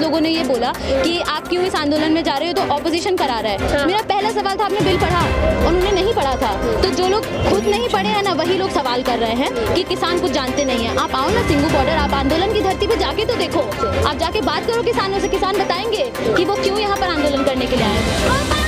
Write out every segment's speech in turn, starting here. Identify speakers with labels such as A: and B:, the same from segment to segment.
A: लोगों ने ये बोला कि आप क्यों इस आंदोलन में जा रहे हो, तो ऑपोजिशन करा रहा है। मेरा पहला सवाल था, आपने बिल पढ़ा? उन्होंने नहीं पढ़ा था। तो जो लोग खुद नहीं पढ़े हैं ना, वही लोग सवाल कर रहे हैं कि किसान कुछ जानते नहीं है। आप आओ ना सिंघू बॉर्डर, आप आंदोलन की धरती पे जाके तो देखो, आप जाके बात करो किसानों से, किसान बताएंगे कि वो क्यों यहाँ पर आंदोलन करने के लिए आए हैं।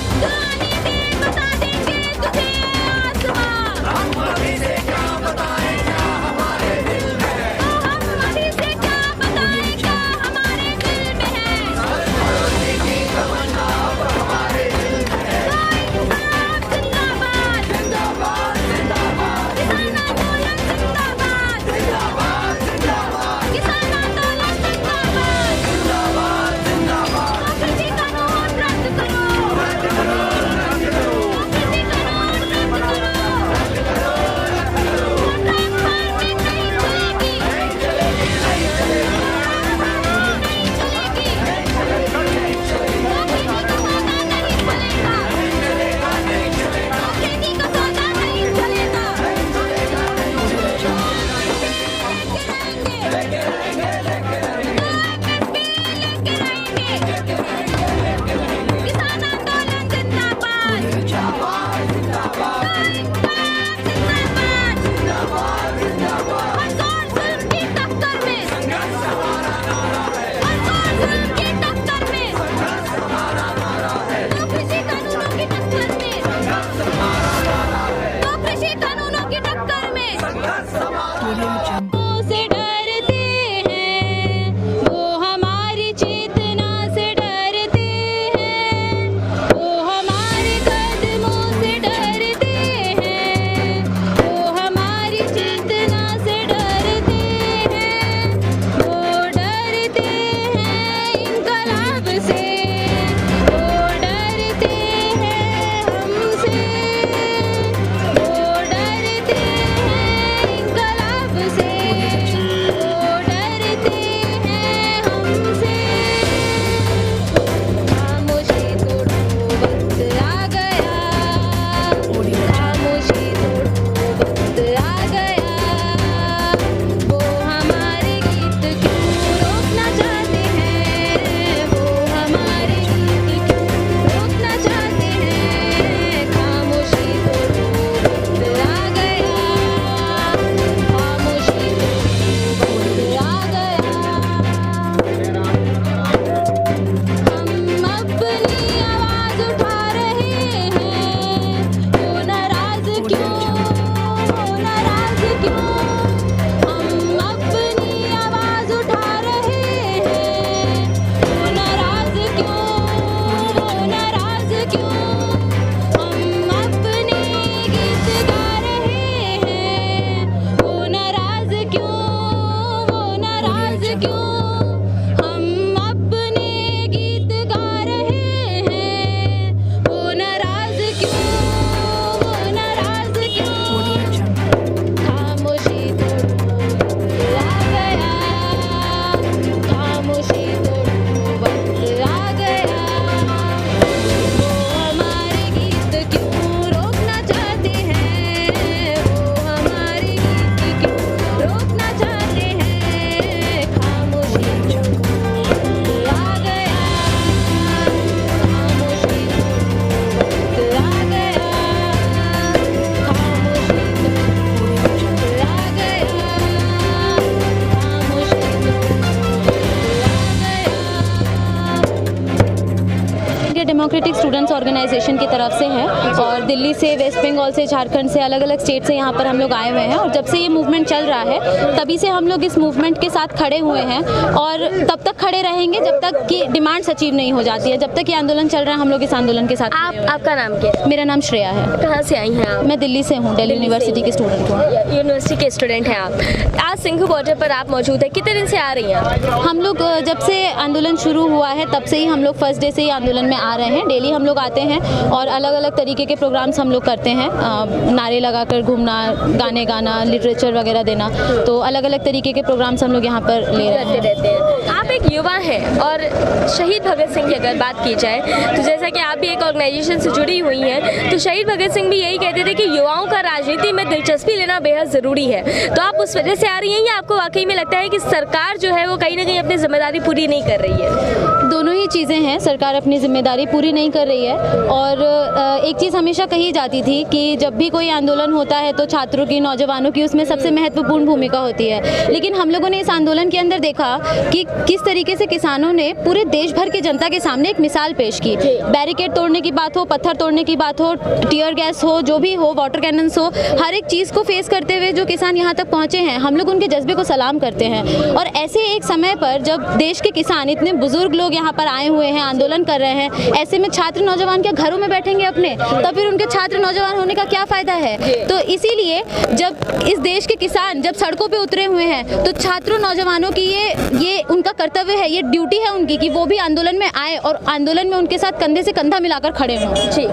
A: डेमोक्रेटिक स्टूडेंट्स ऑर्गेनाइजेशन की तरफ से है और दिल्ली से, वेस्ट बंगाल से, झारखंड से, अलग अलग स्टेट से यहाँ पर हम लोग आए हुए हैं। और जब से ये मूवमेंट चल रहा है तभी से हम लोग इस मूवमेंट के साथ खड़े हुए हैं और तब तक खड़े रहेंगे जब तक कि डिमांड्स अचीव नहीं हो जाती है। जब तक ये आंदोलन चल रहा है हम लोग इस आंदोलन के साथ।
B: आपका नाम क्या है?
A: मेरा नाम श्रेया है।
B: कहाँ से आई हैं आप?
A: मैं दिल्ली से हूँ, दिल्ली यूनिवर्सिटी की स्टूडेंट हूँ।
B: यूनिवर्सिटी के स्टूडेंट हैं आप। आज सिंघू बॉर्डर पर आप मौजूद हैं, कितने दिन से आ रही हैं?
A: हम लोग जब से आंदोलन शुरू हुआ है तब से ही हम लोग फर्स्ट डे से ही आंदोलन में आ रहे हैं। डेली हम लोग आते हैं और अलग अलग तरीके के प्रोग्राम्स हम लोग करते हैं, नारे लगाकर घूमना, गाने गाना, लिटरेचर वगैरह देना, तो अलग अलग तरीके के प्रोग्राम्स हम लोग यहाँ पर ले रहते हैं।
B: आप एक युवा हैं और शहीद भगत सिंह की अगर बात की जाए तो जैसा कि आप भी एक ऑर्गेनाइजेशन से जुड़ी हुई हैं, तो शहीद भगत सिंह भी यही कहते थे कि युवाओं का राजनीति में दिलचस्पी लेना बेहद ज़रूरी है। तो आप उस वजह से आ रही हैं या आपको वाकई में लगता है कि सरकार जो है वो कहीं ना कहीं अपनी जिम्मेदारी पूरी नहीं कर रही है?
A: दोनों ही चीज़ें हैं, सरकार अपनी जिम्मेदारी पूरी नहीं कर रही है। और एक चीज़ हमेशा कही जाती थी कि जब भी कोई आंदोलन होता है तो छात्रों की, नौजवानों की उसमें सबसे महत्वपूर्ण भूमिका होती है। लेकिन हम लोगों ने इस आंदोलन के अंदर देखा कि किस तरीके से किसानों ने पूरे देश भर की जनता के सामने एक मिसाल पेश की। बैरिकेड तोड़ने की बात हो, पत्थर तोड़ने की बात हो, टीयर गैस हो, जो भी हो, वाटर कैनन्स हो, हर एक चीज़ को फेस करते हुए जो किसान यहाँ तक पहुँचे हैं, हम लोग उनके जज्बे को सलाम करते हैं। और ऐसे एक समय पर जब देश के किसान, इतने बुजुर्ग लोग यहाँ पर आए हुए हैं, आंदोलन कर रहे हैं, ऐसे में छात्र नौजवान क्या घरों में बैठेंगे अपने? तब फिर उनके छात्र नौजवान होने का क्या फ़ायदा है? तो इसीलिए जब इस देश के किसान जब सड़कों पे उतरे हुए हैं तो छात्रों नौजवानों की ये उनका कर्तव्य है, ये ड्यूटी है उनकी कि वो भी आंदोलन में आए और आंदोलन में उनके साथ कंधे से कंधा मिलाकर खड़े हों।
B: जी,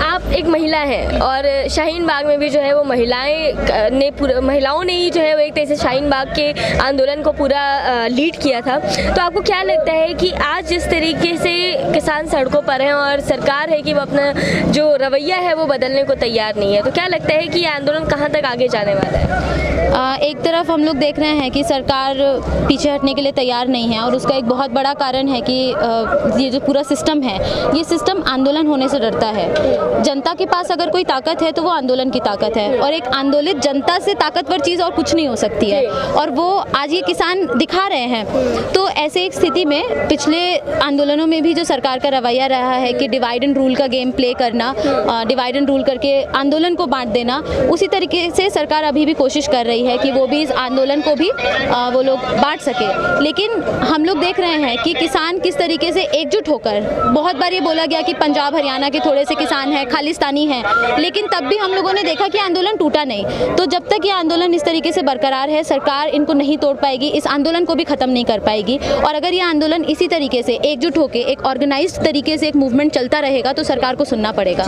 B: आप एक महिला हैं और शाहीन बाग में भी जो है वो महिलाओं ने ही जो है वो एक तरह से शाहीन बाग के आंदोलन को पूरा लीड किया था। तो आपको क्या लगता है कि आज जिस तरीके से किसान सड़कों पर हैं और सरकार है कि वो अपना जो रवैया है वो बदलने को तैयार नहीं है, तो क्या लगता है कि ये आंदोलन कहाँ तक आगे जाने वाला है?
A: एक तरफ हम लोग देख रहे हैं कि सरकार पीछे हटने के लिए तैयार नहीं है और उसका एक बहुत बड़ा कारण है कि ये जो पूरा सिस्टम है, ये सिस्टम आंदोलन होने से डरता है। जनता के पास अगर कोई ताकत है तो वो आंदोलन की ताकत है, और एक आंदोलित जनता से ताकतवर चीज़ और कुछ नहीं हो सकती है, और वो आज ये किसान दिखा रहे हैं। तो ऐसे एक स्थिति में पिछले आंदोलनों में भी जो सरकार का रवैया रहा है कि डिवाइड एंड रूल का गेम प्ले करना, डिवाइड एंड रूल करके आंदोलन को बांट देना, उसी तरीके से सरकार अभी भी कोशिश कर रही है कि वो भी इस आंदोलन को भी वो लोग बांट सके। लेकिन हम लोग देख रहे हैं कि किसान किस तरीके से एकजुट होकर, बहुत बार ये बोला गया कि पंजाब हरियाणा के थोड़े से किसान हैं, खालिस्तानी हैं, लेकिन तब भी हम लोगों ने देखा कि आंदोलन टूटा नहीं। तो जब तक ये आंदोलन इस तरीके से बरकरार है, सरकार इनको नहीं तोड़ पाएगी, इस आंदोलन को भी ख़त्म नहीं कर पाएगी। और अगर ये आंदोलन इसी तरीके से एकजुट होकर एक ऑर्गेनाइज्ड तरीके से एक मूवमेंट चलता रहेगा तो सरकार को सुनना पड़ेगा।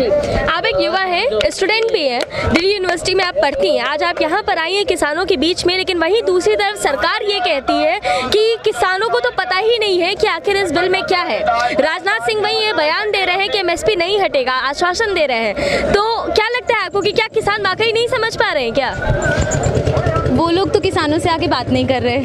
B: आप एक युवा हैं, स्टूडेंट भी हैं, दिल्ली यूनिवर्सिटी में आप पढ़ती हैं, आज आप यहाँ पर आई हैं किसानों के बीच में, लेकिन वहीं दूसरी तरफ सरकार ये कहती है कि किसानों को तो पता ही नहीं है कि आखिर इस बिल में क्या है। राजनाथ सिंह वहीं ये बयान दे रहे हैं कि एमएसपी नहीं हटेगा, आश्वासन दे रहे हैं। तो क्या लगता है आपको कि क्या किसान वाकई नहीं समझ पा रहे हैं क्या?
A: वो लोग तो किसानों से आके बात नहीं कर रहे,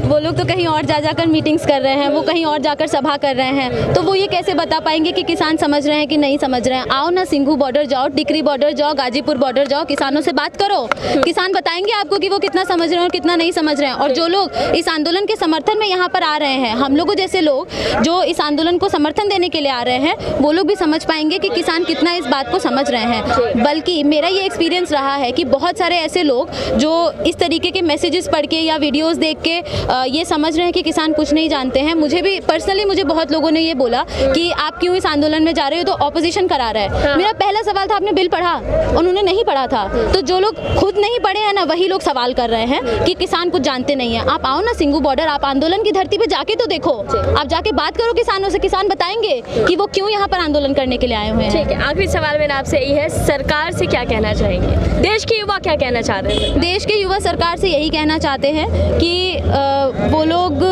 A: वो लोग तो कहीं और जाकर मीटिंग्स कर रहे हैं, वो कहीं और जाकर सभा कर रहे हैं, तो वो ये कैसे बता पाएंगे कि किसान समझ रहे हैं कि नहीं समझ रहे हैं? आओ ना, सिंघू बॉर्डर जाओ, टिकरी बॉर्डर जाओ, गाजीपुर बॉर्डर जाओ, किसानों से बात करो, किसान बताएंगे आपको कि वो कितना समझ रहे हैं और कितना नहीं समझ रहे हैं। और जो लोग इस आंदोलन के समर्थन में यहाँ पर आ रहे हैं, हम लोगों जैसे लोग जो इस आंदोलन को समर्थन देने के लिए आ रहे हैं, वो लोग भी समझ पाएंगे कि किसान कितना इस बात को समझ रहे हैं। बल्कि मेरा ये एक्सपीरियंस रहा है कि बहुत सारे ऐसे लोग जो इस तरीके के मैसेजेस पढ़ के या वीडियोस देख के ये समझ रहे हैं कि किसान कुछ नहीं जानते हैं। मुझे भी पर्सनली मुझे बहुत लोगों ने ये बोला कि आप क्यों इस आंदोलन में जा रहे हो, तो ऑपोजिशन करा रहा है। मेरा पहला सवाल था, आपने बिल पढ़ा? उन्होंने नहीं पढ़ा था। तो जो लोग खुद नहीं पढ़े हैं ना, वही लोग सवाल कर रहे हैं कि किसान कुछ जानते नहीं है। आप आओ ना सिंघू बॉर्डर, आप आंदोलन की धरती पे जाके तो देखो, आप जाके बात करो किसानों से, किसान बताएंगे कि वो क्यों यहाँ पर आंदोलन करने के लिए आए हुए हैं।
B: ठीक है, आखिरी सवाल मेरा आपसे यही है, सरकार से क्या कहना चाहेंगे? देश के युवा क्या कहना चाह रहे हैं?
A: देश के युवा सरकार से यही कहना चाहते हैं कि वो लोग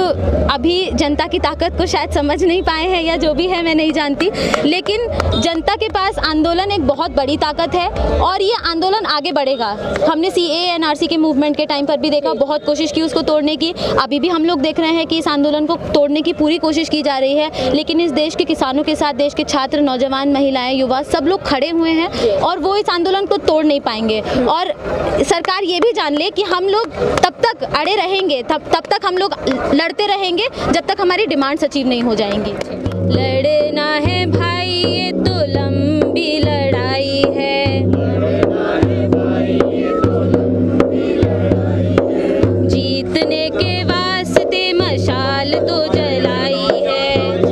A: अभी जनता की ताकत को शायद समझ नहीं पाए हैं, या जो भी है मैं नहीं जानती, लेकिन जनता के पास आंदोलन एक बहुत बड़ी ताकत है और ये आंदोलन आगे बढ़ेगा। हमने CAA NRC के मूवमेंट के टाइम पर भी देखा, बहुत कोशिश की उसको तोड़ने की। अभी भी हम लोग देख रहे हैं कि इस आंदोलन को तोड़ने की पूरी कोशिश की जा रही है, लेकिन इस देश के किसानों के साथ देश के छात्र, नौजवान, महिलाएं, युवा सब लोग खड़े हुए हैं और वो इस आंदोलन को तोड़ नहीं पाएंगे। और सरकार ये भी जान ले कि हम लोग तब तक अड़े रहेंगे, तब तक हम लोग लड़ते रहेंगे जब तक हमारी डिमांड्स अचीव नहीं हो जाएंगी। लड़ना है भाई, ये तो लंबी लड़ाई है, जीतने के वास्ते मशाल तो जलाई है,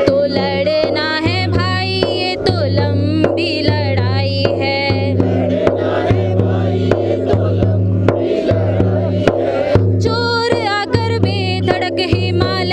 A: तो लड़ना है भाई, ये तो लंबी लड़ाई है। चोर आकर बेधड़क हिमालय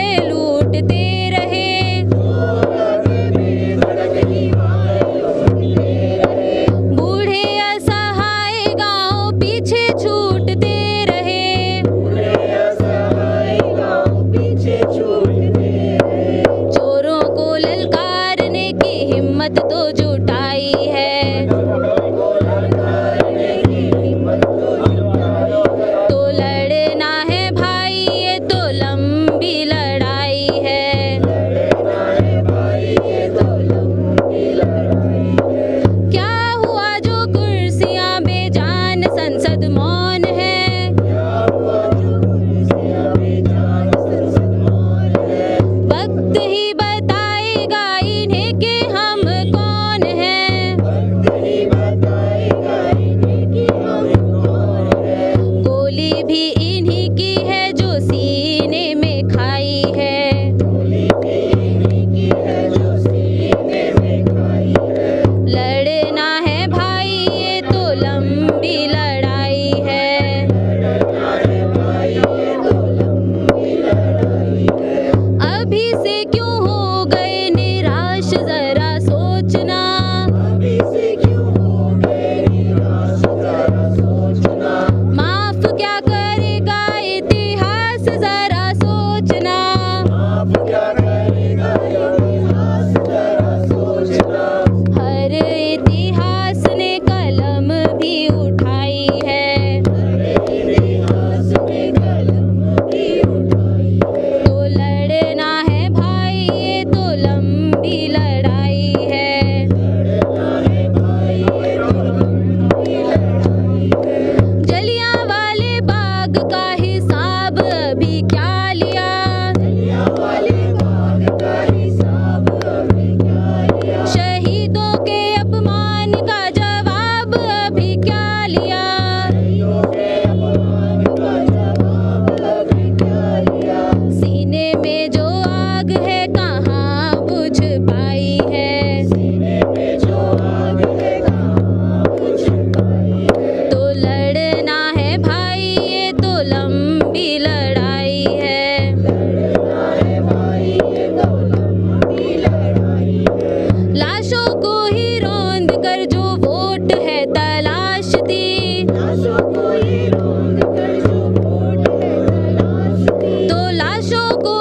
A: को